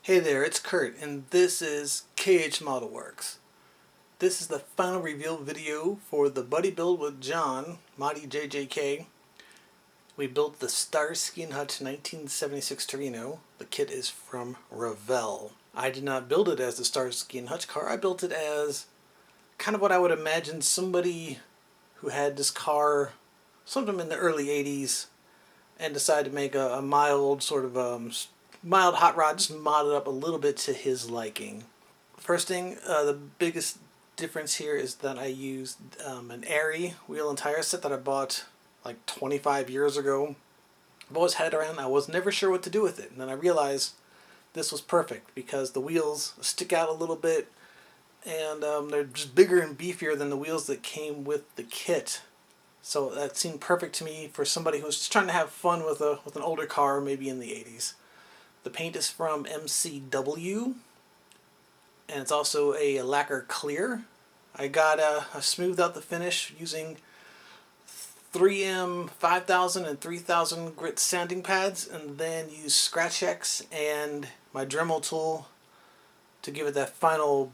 Hey there, it's Kurt, and this is KH Model Works. This is the final reveal video for the buddy build with John, Moddy JJK. We built the Starsky and Hutch 1976 Torino. The kit is from Revell. I did not build it as the Starsky and Hutch car. I built it as kind of what I would imagine somebody who had this car sometime in the early 80s and decided to make a mild sort of mild hot rod, just mod it up a little bit to his liking. First thing, the biggest difference here is that I used an Airy wheel and tire set that I bought like 25 years ago. I've always had it around. I was never sure what to do with it, and then I realized this was perfect because the wheels stick out a little bit, and they're just bigger and beefier than the wheels that came with the kit. So that seemed perfect to me for somebody who's just trying to have fun with an older car, maybe in the 80s. The paint is from MCW, and it's also a lacquer clear. I smoothed out the finish using 3M 5000 and 3000 grit sanding pads, and then used Scratch X and my Dremel tool to give it that final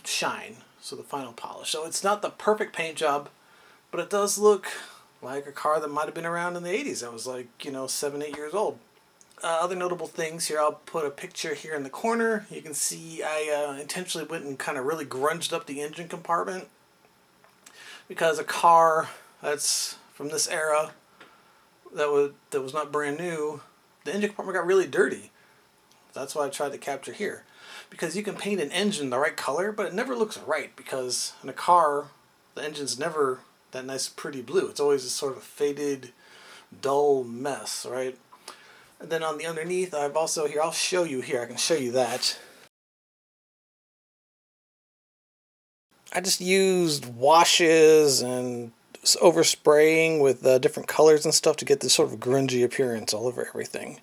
shine, so the final polish. So it's not the perfect paint job, but it does look like a car that might have been around in the 80s. I was like, 7, 8 years old. Other notable things here, I'll put a picture here in the corner. You can see I intentionally went and kind of really grunged up the engine compartment because a car that's from this era that was not brand new, the engine compartment got really dirty. That's why I tried to capture here, because you can paint an engine the right color, but it never looks right because in a car the engine's never that nice pretty blue. It's always this sort of faded, dull mess, right? And then on the underneath, I've also here, I'll show you here, I can show you that. I just used washes and overspraying with different colors and stuff to get this sort of grungy appearance all over everything.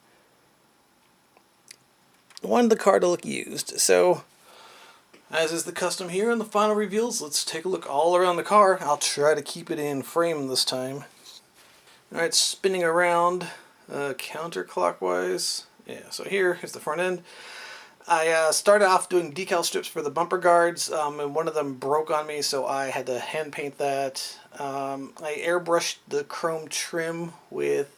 I wanted the car to look used, so as is the custom here in the final reveals, let's take a look all around the car. I'll try to keep it in frame this time. Alright, spinning around counterclockwise. Yeah, so here's the front end. I started off doing decal strips for the bumper guards, and one of them broke on me, so I had to hand paint that. I airbrushed the chrome trim with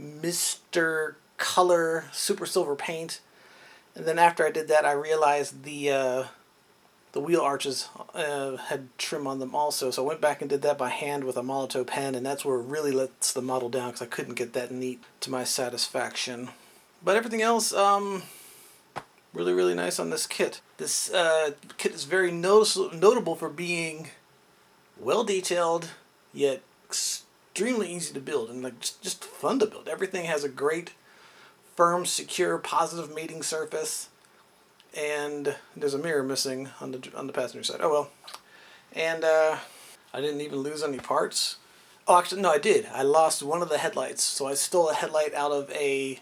Mr. Color Super Silver paint, and then after I did that, I realized the wheel arches had trim on them also, so I went back and did that by hand with a Molotow pen, and that's where it really lets the model down because I couldn't get that neat to my satisfaction. But everything else, really, really nice on this kit. This kit is very notable for being well detailed, yet extremely easy to build, and like just fun to build. Everything has a great, firm, secure, positive mating surface. And there's a mirror missing on the passenger side. Oh well. And I didn't even lose any parts. Oh, actually, no, I did. I lost one of the headlights. So I stole a headlight out of a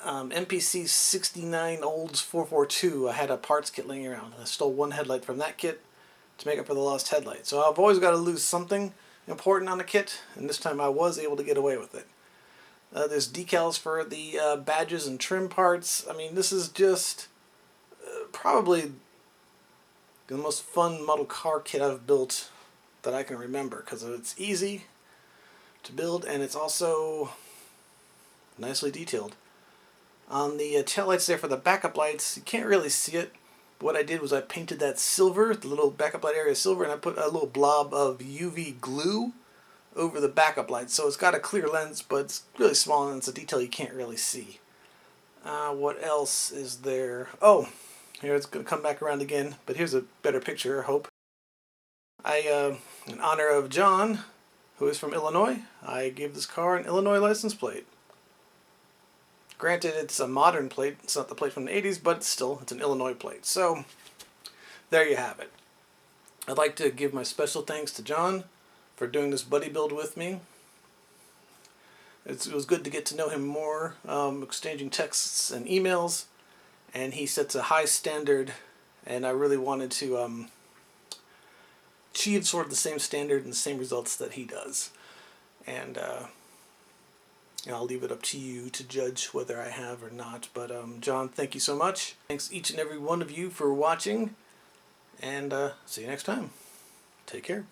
MPC 69 Olds 442. I had a parts kit laying around. I stole one headlight from that kit to make up for the lost headlight. So I've always got to lose something important on a kit, and this time I was able to get away with it. There's decals for the badges and trim parts. I mean, this is just probably the most fun model car kit I've built that I can remember, because it's easy to build and it's also nicely detailed. On the tail lights there for the backup lights, you can't really see it, but what I did was I painted that silver, the little backup light area silver, and I put a little blob of UV glue over the backup lights, so it's got a clear lens, but it's really small and it's a detail you can't really see. What else is there? Oh, here it's going to come back around again, but here's a better picture, I hope. In honor of John, who is from Illinois, I gave this car an Illinois license plate. Granted, it's a modern plate, it's not the plate from the 80s, but it's an Illinois plate. So, there you have it. I'd like to give my special thanks to John for doing this buddy build with me. It was good to get to know him more, exchanging texts and emails, and he sets a high standard, and I really wanted to achieve sort of the same standard and the same results that he does. And And I'll leave it up to you to judge whether I have or not. But John, thank you so much. Thanks each and every one of you for watching. And see you next time. Take care.